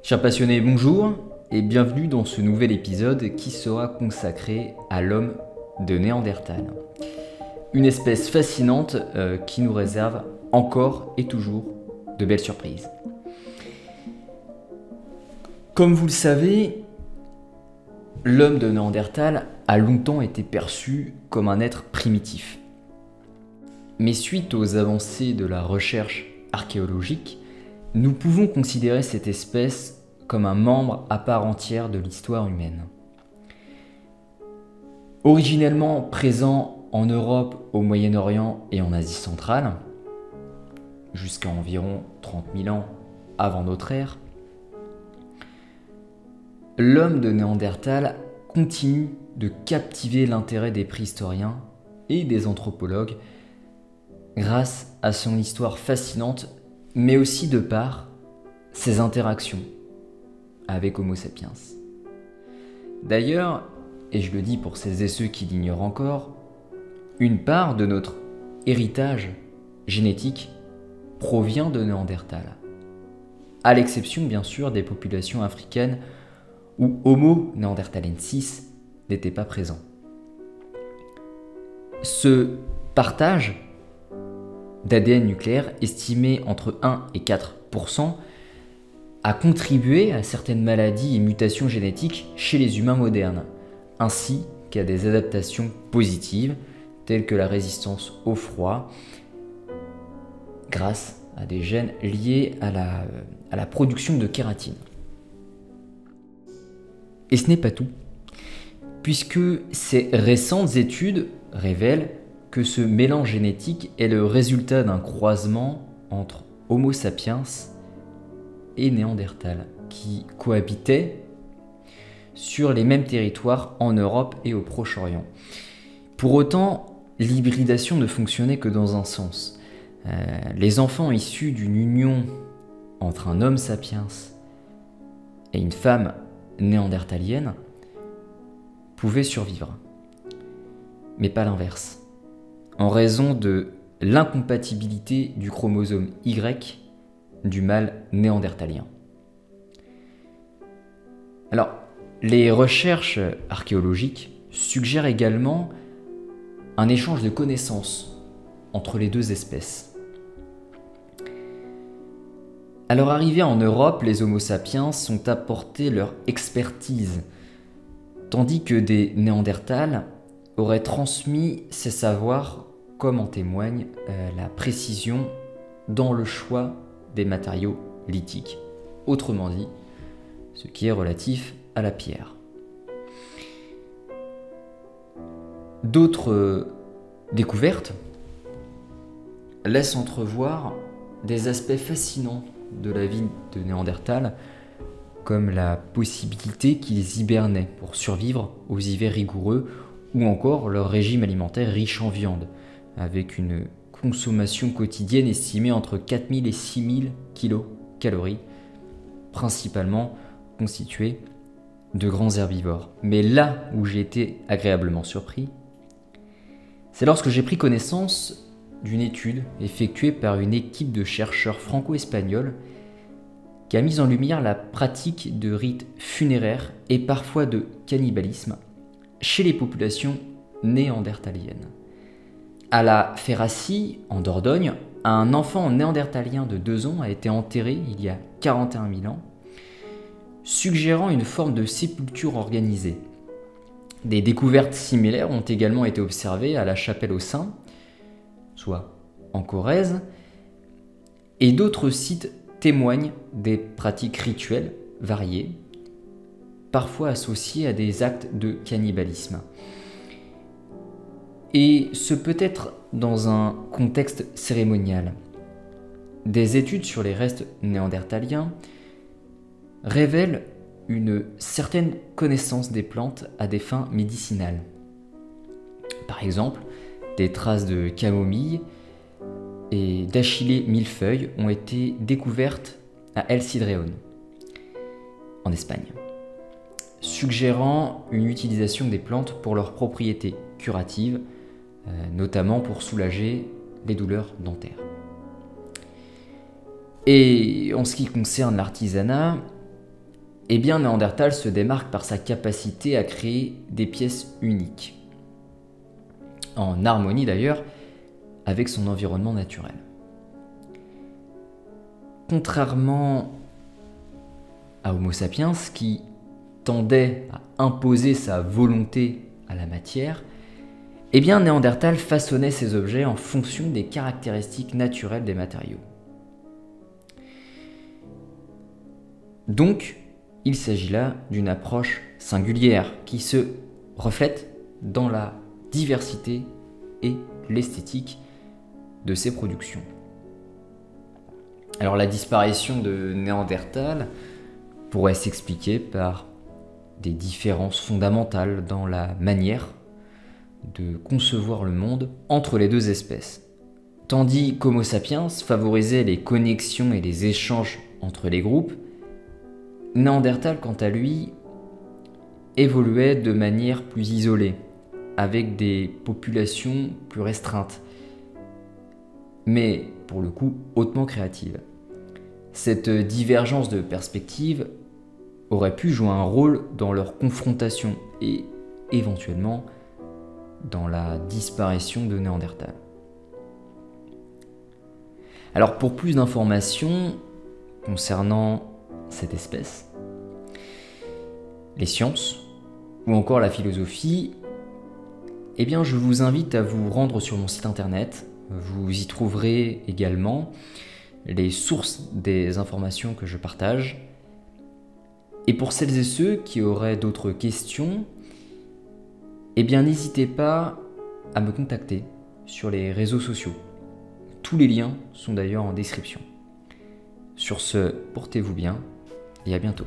Chers passionnés, bonjour et bienvenue dans ce nouvel épisode qui sera consacré à l'homme de Néandertal. Une espèce fascinante qui nous réserve encore et toujours de belles surprises. Comme vous le savez, l'homme de Néandertal a longtemps été perçu comme un être primitif. Mais suite aux avancées de la recherche archéologique, nous pouvons considérer cette espèce comme un membre à part entière de l'histoire humaine. Originellement présent en Europe, au Moyen-Orient et en Asie centrale, jusqu'à environ 30 000 ans avant notre ère, l'homme de Néandertal continue de captiver l'intérêt des préhistoriens et des anthropologues grâce à son histoire fascinante, mais aussi de par ses interactions avec Homo sapiens. D'ailleurs, et je le dis pour celles et ceux qui l'ignorent encore, une part de notre héritage génétique provient de Néandertal, à l'exception bien sûr des populations africaines où Homo neanderthalensis n'était pas présent. Ce partage d'ADN nucléaire, estimé entre 1 et 4%, a contribué à certaines maladies et mutations génétiques chez les humains modernes, ainsi qu'à des adaptations positives, telles que la résistance au froid, grâce à des gènes liés à la production de kératine. Et ce n'est pas tout, puisque ces récentes études révèlent que ce mélange génétique est le résultat d'un croisement entre Homo sapiens et Néandertal, qui cohabitaient sur les mêmes territoires en Europe et au Proche-Orient. Pour autant, l'hybridation ne fonctionnait que dans un sens. Les enfants issus d'une union entre un homme sapiens et une femme néandertalienne pouvaient survivre, mais pas l'inverse, en raison de l'incompatibilité du chromosome Y du mâle néandertalien. Alors, les recherches archéologiques suggèrent également un échange de connaissances entre les deux espèces. À leur arrivée en Europe, les Homo sapiens ont apporté leur expertise, tandis que des Néandertals auraient transmis ces savoirs, comme en témoigne la précision dans le choix des matériaux lithiques, autrement dit, ce qui est relatif à la pierre. D'autres découvertes laissent entrevoir des aspects fascinants de la vie de Néandertal, comme la possibilité qu'ils hibernaient pour survivre aux hivers rigoureux, ou encore leur régime alimentaire riche en viande, avec une consommation quotidienne estimée entre 4000 et 6000 kcal, principalement constituée de grands herbivores. Mais là où j'ai été agréablement surpris, c'est lorsque j'ai pris connaissance d'une étude effectuée par une équipe de chercheurs franco-espagnols qui a mis en lumière la pratique de rites funéraires et parfois de cannibalisme chez les populations néandertaliennes. À la Ferracie, en Dordogne, un enfant néandertalien de 2 ans a été enterré il y a 41 000 ans, suggérant une forme de sépulture organisée. Des découvertes similaires ont également été observées à la Chapelle aux Saints, soit en Corrèze, et d'autres sites témoignent des pratiques rituelles variées, parfois associées à des actes de cannibalisme. Et ce peut être dans un contexte cérémonial. Des études sur les restes néandertaliens révèlent une certaine connaissance des plantes à des fins médicinales. Par exemple, des traces de camomille et d'achillée millefeuille ont été découvertes à El Cidreón, en Espagne, suggérant une utilisation des plantes pour leurs propriétés curatives, notamment pour soulager les douleurs dentaires. Et en ce qui concerne l'artisanat, eh bien Néandertal se démarque par sa capacité à créer des pièces uniques, en harmonie d'ailleurs avec son environnement naturel. Contrairement à Homo sapiens qui tendait à imposer sa volonté à la matière, eh bien Néandertal façonnait ses objets en fonction des caractéristiques naturelles des matériaux. Donc, il s'agit là d'une approche singulière qui se reflète dans la diversité et l'esthétique de ses productions. Alors la disparition de Néandertal pourrait s'expliquer par des différences fondamentales dans la manière de concevoir le monde entre les deux espèces. Tandis qu'Homo sapiens favorisait les connexions et les échanges entre les groupes, Néandertal, quant à lui, évoluait de manière plus isolée, avec des populations plus restreintes, mais pour le coup hautement créatives. Cette divergence de perspective aurait pu jouer un rôle dans leur confrontation et éventuellement dans la disparition de Néandertal. Alors pour plus d'informations concernant cette espèce, les sciences ou encore la philosophie, eh bien je vous invite à vous rendre sur mon site internet. Vous y trouverez également les sources des informations que je partage. Et pour celles et ceux qui auraient d'autres questions, eh bien n'hésitez pas à me contacter sur les réseaux sociaux. Tous les liens sont d'ailleurs en description. Sur ce, portez-vous bien et à bientôt.